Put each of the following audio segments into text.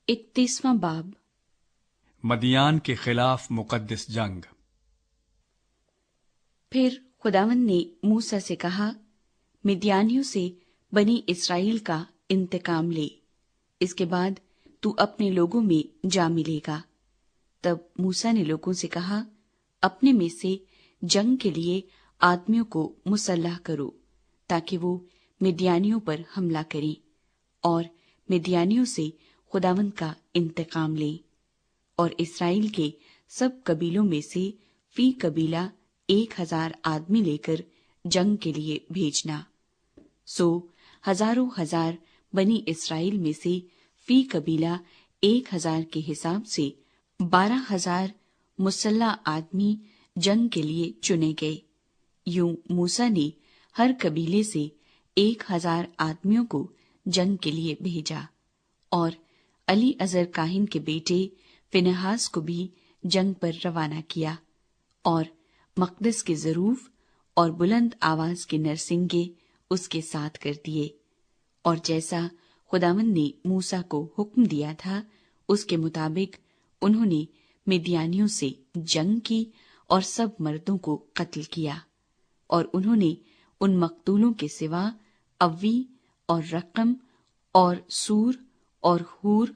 31واں باب مدیان کے خلاف مقدس جنگ۔ پھر خداوند نے موسیٰ سے کہا، مدیانیوں سے بنی اسرائیل کا انتقام لے، اس کے بعد تو اپنے لوگوں میں جا ملے گا۔ تب موسیٰ نے لوگوں سے کہا، اپنے میں سے جنگ کے لیے آدمیوں کو مسلح کرو تاکہ وہ مدیانیوں پر حملہ کریں اور مدیانیوں سے خداوند کا انتقام لیں، اور اسرائیل کے سب قبیلوں میں سے فی قبیلہ 1000 آدمی لے کر جنگ کے لیے بھیجنا۔ سو ہزاروں ہزار بنی اسرائیل میں سے فی قبیلہ 1000 کے حساب سے 12000 مسلح آدمی جنگ کے لیے چنے گئے۔ یوں موسیٰ نے ہر قبیلے سے 1000 آدمیوں کو جنگ کے لیے بھیجا، اور علی عزر کاہن کے بیٹے فنہاس کو بھی جنگ پر روانہ کیا، اور مقدس کے ظروف اور بلند آواز کے نرسنگے اس کے ساتھ کر دیے، اور جیسا خداوند نے موسیٰ کو حکم دیا تھا اس کے مطابق انہوں نے مدیانیوں سے جنگ کی اور سب مردوں کو قتل کیا، اور انہوں نے ان مقتولوں کے سوا اوی اور رقم اور سور اور ہور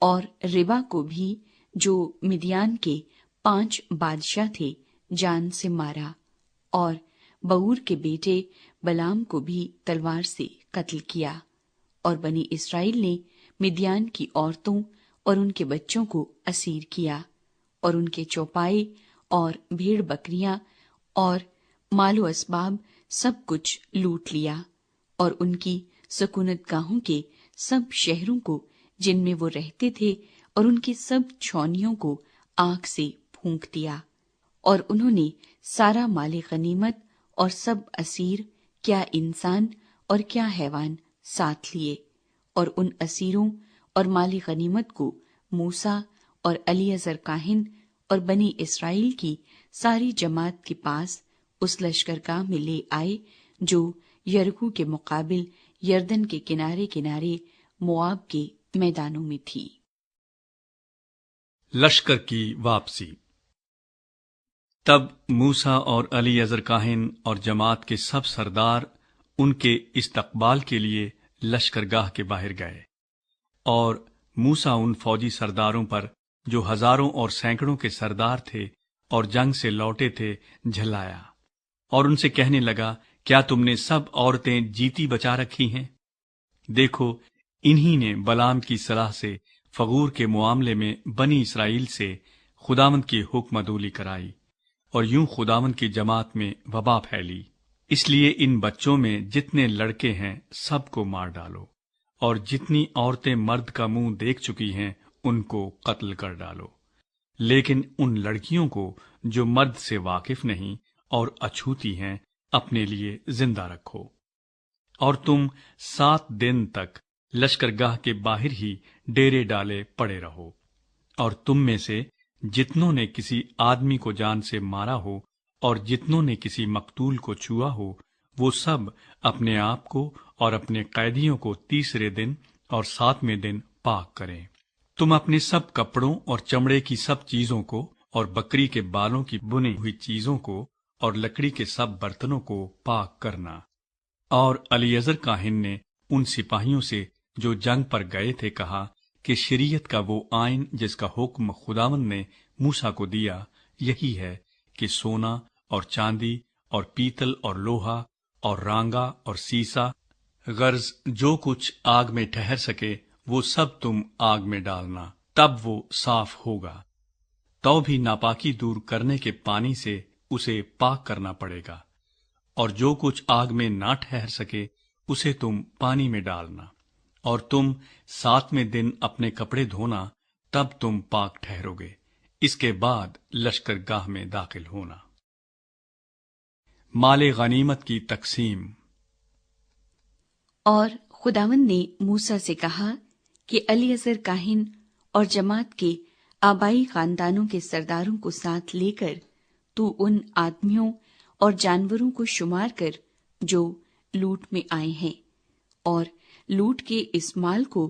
اور ربا کو بھی، جو مدیان کے 5 بادشاہ تھے، جان سے مارا، اور بور کے بیٹے بلام کو بھی تلوار سے قتل کیا۔ اور بنی اسرائیل نے مدیان کی عورتوں اور ان کے بچوں کو اسیر کیا، اور ان کے چوپائے اور بھیڑ بکریاں اور مال و اسباب سب کچھ لوٹ لیا، اور ان کی سکونت گاہوں کے سب شہروں کو جن میں وہ رہتے تھے اور ان کی سب چھاؤنیوں کو آگ سے پھونک دیا۔ اور انہوں نے سارا مال غنیمت اور سب اسیر، کیا انسان اور کیا حیوان، ساتھ لیے، اور ان اسیروں اور مال غنیمت کو موسیٰ اور الیعزر کاہن اور بنی اسرائیل کی ساری جماعت کے پاس اس لشکرگاہ میں لے آئے جو یریکو کے مقابل یردن کے کنارے کنارے مواب کے میدانوں میں تھی۔ لشکر کی واپسی۔ تب موسیٰ اور الیعزر کاہن اور جماعت کے سب سردار ان کے استقبال کے لیے لشکرگاہ کے باہر گئے، اور موسیٰ ان فوجی سرداروں پر جو ہزاروں اور سینکڑوں کے سردار تھے اور جنگ سے لوٹے تھے جھلایا، اور ان سے کہنے لگا، کیا تم نے سب عورتیں جیتی بچا رکھی ہیں؟ دیکھو، انہی نے بلام کی صلاح سے فغور کے معاملے میں بنی اسرائیل سے خداوند کی حکم عدولی کرائی، اور یوں خداوند کی جماعت میں وبا پھیلی۔ اس لیے ان بچوں میں جتنے لڑکے ہیں سب کو مار ڈالو، اور جتنی عورتیں مرد کا منہ دیکھ چکی ہیں ان کو قتل کر ڈالو، لیکن ان لڑکیوں کو جو مرد سے واقف نہیں اور اچھوتی ہیں اپنے لیے زندہ رکھو۔ اور تم 7 دن تک لشکرگاہ کے باہر ہی ڈیرے ڈالے پڑے رہو، اور تم میں سے جتنوں نے کسی آدمی کو جان سے مارا ہو اور جتنوں نے کسی مقتول کو چھوا ہو، وہ سب اپنے آپ کو اور اپنے قیدیوں کو 3 دن اور 7ویں دن پاک کریں۔ تم اپنے سب کپڑوں اور چمڑے کی سب چیزوں کو اور بکری کے بالوں کی بنی ہوئی چیزوں کو اور لکڑی کے سب برتنوں کو پاک کرنا۔ اور الیعزر کاہن نے ان سپاہیوں سے جو جنگ پر گئے تھے کہا کہ شریعت کا وہ آئین جس کا حکم خداوند نے موسیٰ کو دیا یہی ہے کہ سونا اور چاندی اور پیتل اور لوہا اور رانگا اور سیسا، غرض جو کچھ آگ میں ٹھہر سکے وہ سب تم آگ میں ڈالنا، تب وہ صاف ہوگا۔ تو بھی ناپاکی دور کرنے کے پانی سے اسے پاک کرنا پڑے گا، اور جو کچھ آگ میں نہ ٹھہر سکے اسے تم پانی میں ڈالنا، اور تم 7ویں دن اپنے کپڑے دھونا، تب تم پاک ٹھہرو گے۔ اس کے بعد لشکرگاہ میں داخل ہونا۔ مال غنیمت کی تقسیم۔ اور خداوند نے موسیٰ سے کہا کہ الیعزر کاہن اور جماعت کے آبائی خاندانوں کے سرداروں کو ساتھ لے کر تو ان آدمیوں اور جانوروں کو شمار کر جو لوٹ میں آئے ہیں، اور لوٹ کے اس مال کو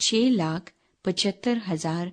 6,75,000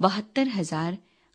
72,000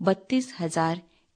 32,000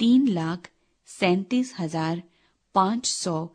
3,37,500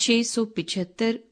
675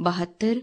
72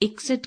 61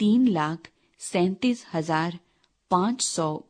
3,37,500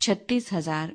36,000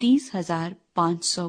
30,500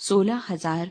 16,000